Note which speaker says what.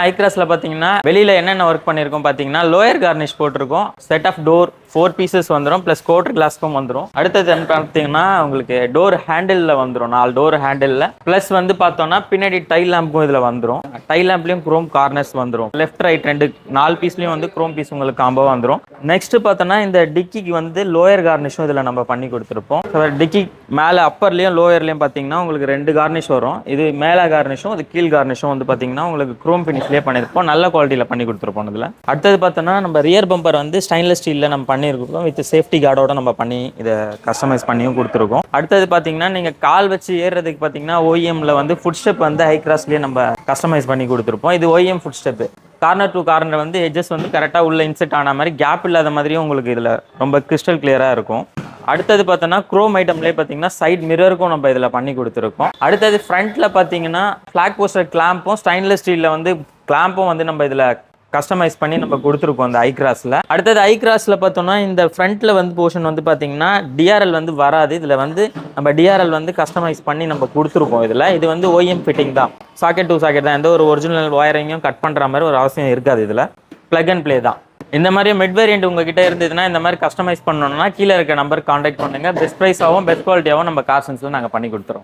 Speaker 1: ஐக்ராஸ்ல பாத்தீங்கன்னா வெளியில என்னென்ன ஒர்க் பண்ணிருக்கோம் பாத்தீங்கன்னா லோயர் கார்னிஷ் போட்டிருக்கோம். செட் ஆஃப் டோர் 4 பீசஸ் வந்துடும், பிளஸ் குவார்டர் கிளாஸ்க்கும் வந்துடும். அடுத்தது என்ன பார்த்தீங்கன்னா உங்களுக்கு டோர் ஹேண்டில் வந்துடும், 4 டோர் ஹேண்டில். பிளஸ் வந்து பார்த்தோம்னா பின்னாடி டைல் லேம்பும் இதுல வந்துடும். டைல் லேம்ப்லயும் குரோம் கார்னர்ஸ் வந்துடும். லெஃப்ட் ரைட் 4 பீஸ்லயும் வந்து குரோம் பீஸ் உங்களுக்கு காம்போ வந்துடும். நெக்ஸ்ட் பார்த்தோம்னா இந்த டிக்கிக்கு வந்து லோயர் கார்னிஷும் இதுல நம்ம பண்ணி கொடுத்துருப்போம். டிக்கி மேல அப்பர்லயும் லோயர்லயும் பாத்தீங்கன்னா உங்களுக்கு 2 கார்னிஷ் வரும். இது மேல கார்னிஷும் இது கீழ் கார்னிஷும் வந்து பாத்தீங்கன்னா உங்களுக்கு குரோம் ஃபினிஷ்லயே பண்ணிருப்போம். நல்ல குவாலிட்டியில பண்ணி கொடுத்துருப்போம். இதுல அடுத்தது பார்த்தோம்னா நம்ம ரியர் பம்பர் வந்து ஸ்டெயின்லெஸ் ஸ்டீல்ல நம்ம பண்ணியிருக்கோம். வித் சேஃப்டி கார்டோட நம்ம பண்ணி இதை கஸ்டமைஸ் பண்ணியும் கொடுத்துருக்கோம். அடுத்தது பார்த்தீங்கன்னா நீங்க கால் வச்சு ஏறுறதுக்கு பார்த்தீங்கன்னா ஓஇஎம்ல வந்து ஃபுட் ஸ்டெப் வந்து ஐக்ராஸ்லயே நம்ம கஸ்டமைஸ் பண்ணி கொடுத்துருப்போம். இது OEM food step. Corner to corner வந்து எட்ஜஸ் வந்து கரெக்டாக உள்ள இன்செர்ட் ஆன மாதிரி கேப் இல்லாத மாதிரியும் உங்களுக்கு இதில் ரொம்ப கிறிஸ்டல் கிளியரா இருக்கும். அடுத்தது பார்த்தோன்னா குரோம் ஐட்டம்லேயே பார்த்தீங்கன்னா சைட் மிரருக்கும் நம்ம இதில் பண்ணி கொடுத்துருக்கோம். அடுத்தது ஃப்ரண்ட்ல பார்த்தீங்கன்னா ஃபிளாக் போஸ்டர் கிளாம்பும் ஸ்டெயின்லெஸ் ஸ்டீலில் வந்து கிளாம்பும் வந்து நம்ம இதில் கஸ்டமைஸ் பண்ணி நம்ம கொடுத்துருக்கோம் அந்த ஐக்ராஸ்ல. அடுத்தது ஐக்ராஸ்ல பார்த்தோம்னா இந்த ஃப்ரண்ட்ல வந்து போர்ஷன் வந்து பாத்தீங்கன்னா டிஆர்எல் வந்து வராது. இதுல வந்து நம்ம டிஆர்எல் வந்து கஸ்டமைஸ் பண்ணி நம்ம கொடுத்துருக்கோம். இது வந்து ஓஎம் ஃபிட்டிங் தான், சாக்கெட் டு சாக்கெட் தான். எந்த ஒரு ஒரிஜினல் வயரிங்கும் கட் பண்ற மாதிரி ஒரு அவசியம் இருக்காது. இதுல பிளக் அண்ட் பிளே தான். இந்த மாதிரி மிட் வேரியன்ட் உங்ககிட்ட இருந்ததுன்னா இந்த மாதிரி கஸ்டமைஸ் பண்ணணும்னா கீழே இருக்க நம்பர் கான்டாக்ட் பண்ணுங்க. பெஸ்ட் ப்ரைஸாகவும் பெஸ்ட் குவாலிட்டியாகவும் நம்ம கார் சென்ஸ்ல நாங்கள் பண்ணி கொடுத்துறோம்.